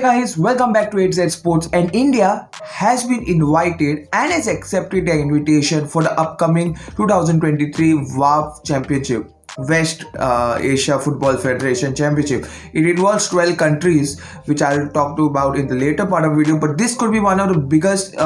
Guys, welcome back to ATZ Sports. And India has been invited and has accepted the invitation for the upcoming 2023 WAFF Championship, West Asia Football Federation Championship. It involves 12 countries, which I'll talk to about in the later part of the video. But this could be one of the biggest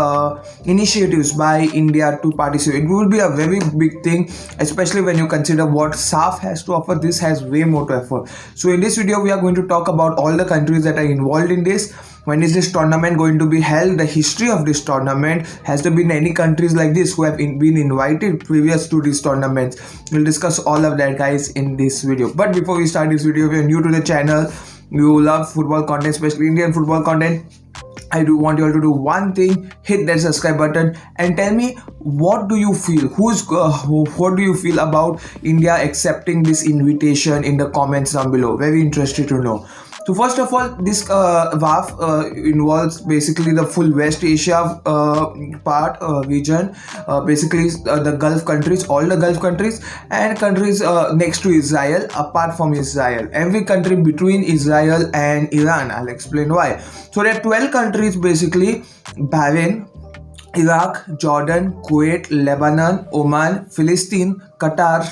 initiatives by India to participate. It will be a very big thing, especially when you consider what SAF has to offer. This has way more to offer. So in this video, we are going to talk about all the countries that are involved in this. When is this tournament going to be held? The history of this tournament. Has there been any countries like this who have been invited previous to these tournaments? We'll discuss all of that, guys, in this video. But before we start this video, if you're new to the channel, you love football content, especially Indian football content, I do want you all to do one thing: hit that subscribe button and tell me, what do you feel? What do you feel about India accepting this invitation in the comments down below? Very interested to know. So first of all, this WAFF involves basically the full West Asia region, basically the Gulf countries, all the Gulf countries, and countries next to Israel, apart from Israel. Every country between Israel and Iran. I'll explain why. So there are 12 countries basically: Bahrain, Iraq, Jordan, Kuwait, Lebanon, Oman, Palestine, Qatar,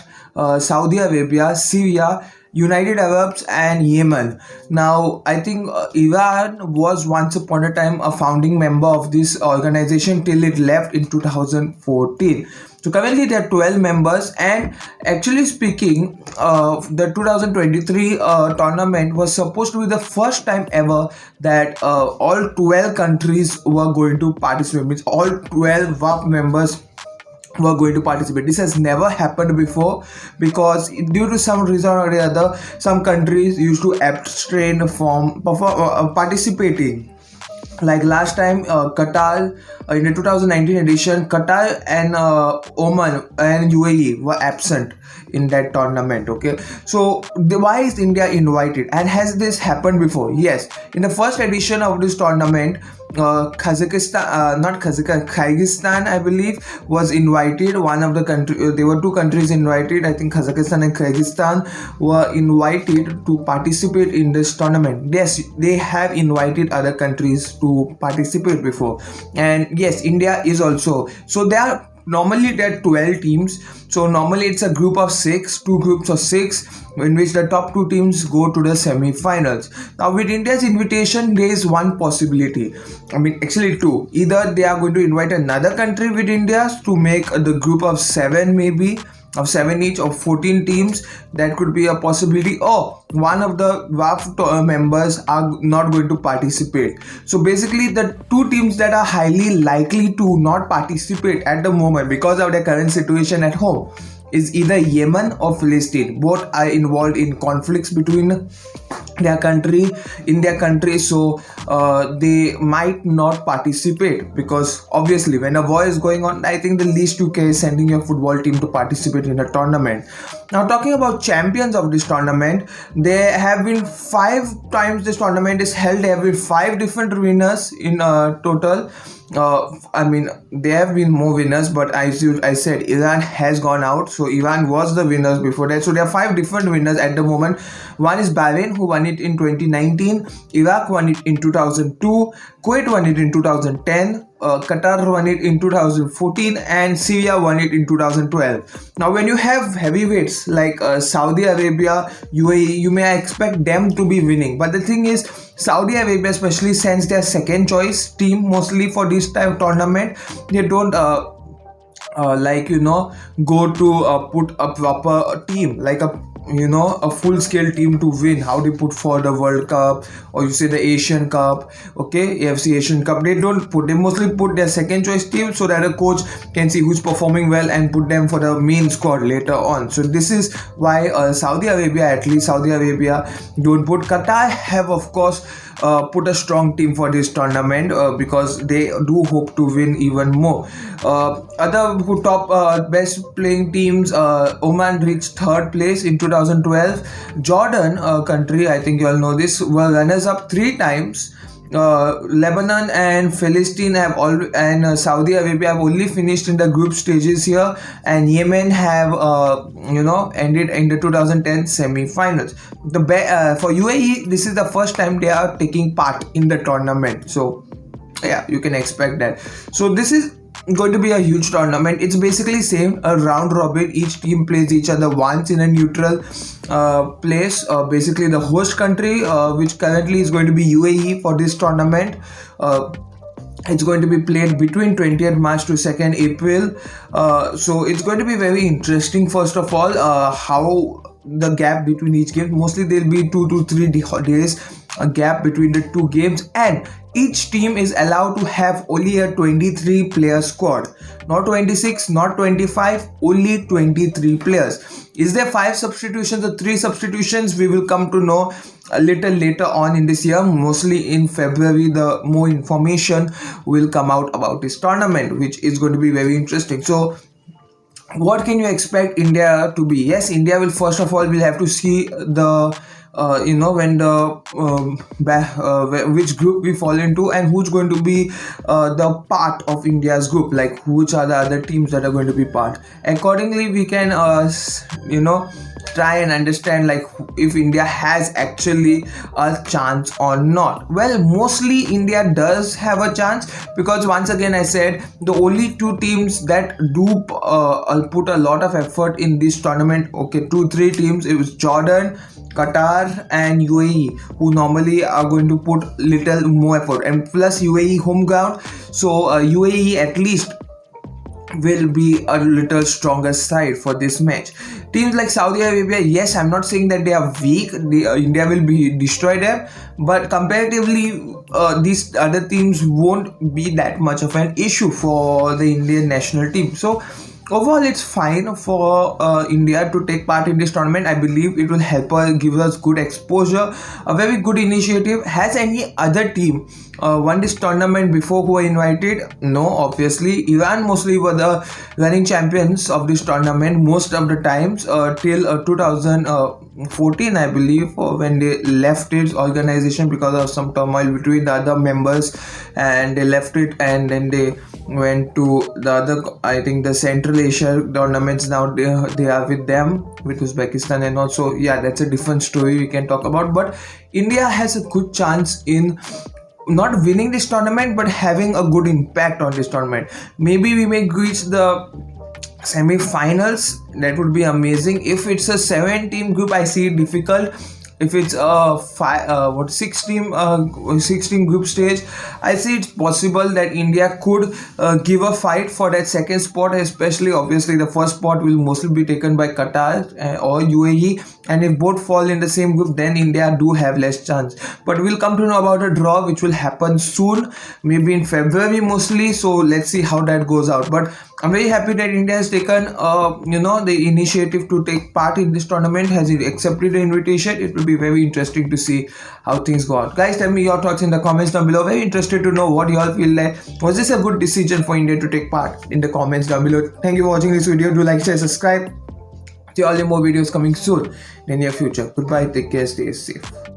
Saudi Arabia, Syria, United Arabs, and Yemen. Now, I think Iran was once upon a time a founding member of this organization till it left in 2014. So currently there are 12 members, and actually speaking, the 2023 tournament was supposed to be the first time ever that all 12 countries were going to participate. Means all 12 WAFF members were going to participate. This has never happened before because due to some reason or the other, some countries used to abstain from participating. Like last time, Qatar, in the 2019 edition, Qatar and Oman and UAE were absent in that tournament. Okay, so why is India invited, and has this happened before? Yes, in the first edition of this tournament, Kyrgyzstan, I believe, was invited. One of the country, there were two countries invited. I think Kazakhstan and Kyrgyzstan were invited to participate in this tournament. Yes, they have invited other countries to participate before, and yes, India is also. So there are 12 teams. So normally it's a group of 6, two groups of 6, in which the top 2 teams go to the semi-finals. Now with India's invitation, there is one possibility. I mean, actually 2. Either they are going to invite another country with India to make the group of 7, maybe of 7 each, of 14 teams. That could be a possibility. Or one of the WAFF members are not going to participate. So basically the 2 teams that are highly likely to not participate at the moment because of their current situation at home is either Yemen or Palestine. Both are involved in conflicts between their country, so they might not participate, because obviously when a war is going on, I think the least you can is sending your football team to participate in a tournament. Now talking about champions of this tournament, there have been 5 times this tournament is held. There have been 5 different winners in total. I mean, there have been more winners, but I said Iran has gone out, so Iran was the winners before that. So there are 5 different winners at the moment. One is Bahrain, who won it in 2019, Iraq won it in 2002, Kuwait won it in 2010, Qatar won it in 2014, and Syria won it in 2012. Now when you have heavyweights like Saudi Arabia, UAE, you may expect them to be winning, but the thing is, Saudi Arabia especially sends their second choice team mostly for this type of tournament. They don't go to put a proper team, like a full-scale team to win. How they put for the World Cup, or you say the Asian Cup, okay, AFC Asian Cup. They mostly put their second choice team so that a coach can see who's performing well and put them for the main squad later on. So this is why Saudi Arabia don't put. Qatar have, of course, put a strong team for this tournament because they do hope to win even more. Other top best playing teams, Oman reached 3rd place in 2012. Jordan country, I think you all know this, were runners up 3 times Lebanon and Palestine have and Saudi Arabia have only finished in the group stages here, and Yemen have ended in the 2010 semi-finals. For UAE, this is the first time they are taking part in the tournament, so yeah, you can expect that. So this is going to be a huge tournament. It's basically same, a round robin. Each team plays each other once in a neutral place. Basically the host country, which currently is going to be UAE for this tournament. It's going to be played between 20th March to 2nd April. So it's going to be very interesting. First of all, how the gap between each game, mostly there'll be 2 to 3 days a gap between the two games, and each team is allowed to have only a 23 player squad, not 26, not 25, only 23 players. Is there 5 substitutions or 3 substitutions? We will come to know a little later on in this year. Mostly in February, the more information will come out about this tournament, which is going to be very interesting. So what can you expect India to be? Yes, India will first of all, we'll have to see the when the which group we fall into and who's going to be the part of India's group, like which are the other teams that are going to be part. Accordingly, we can try and understand like if India has actually a chance or not. Well, mostly India does have a chance, because once again I said the only 2 teams that do put a lot of effort in this tournament, 2-3 teams, it was Jordan, Qatar and UAE, who normally are going to put little more effort, and plus UAE home ground, so UAE at least will be a little stronger side for this match. Teams like Saudi Arabia, yes, I'm not saying that they are weak, India will be destroy them, but comparatively these other teams won't be that much of an issue for the Indian national team. So overall, it's fine for India to take part in this tournament. I believe it will help us, give us good exposure, a very good initiative. Has any other team won this tournament before who were invited? No, obviously. Iran mostly were the running champions of this tournament most of the times till 2014, I believe, when they left its organization because of some turmoil between the other members, and they left it, and then they went to the other, I think, the Central Asia tournaments. Now they are with them, with Uzbekistan, and also, yeah, that's a different story we can talk about. But India has a good chance in not winning this tournament, but having a good impact on this tournament. Maybe we may reach the semi-finals. That would be amazing. If it's a 7-team group, I see it difficult. If it's a 16 group stage, I see it's possible that India could give a fight for that second spot, especially obviously the first spot will mostly be taken by Qatar or UAE, and if both fall in the same group, then India do have less chance. But we'll come to know about a draw which will happen soon, maybe in February mostly. So let's see how that goes out. But I'm very happy that India has taken the initiative to take part in this tournament, has accepted the invitation. It will be very interesting to see how things go out. Guys, tell me your thoughts in the comments down below. Very interested to know what you all feel like. Was this a good decision for India to take part? In the comments down below. Thank you for watching this video. Do like, share, subscribe. See all the more videos coming soon in the near future. Goodbye, take care, stay safe.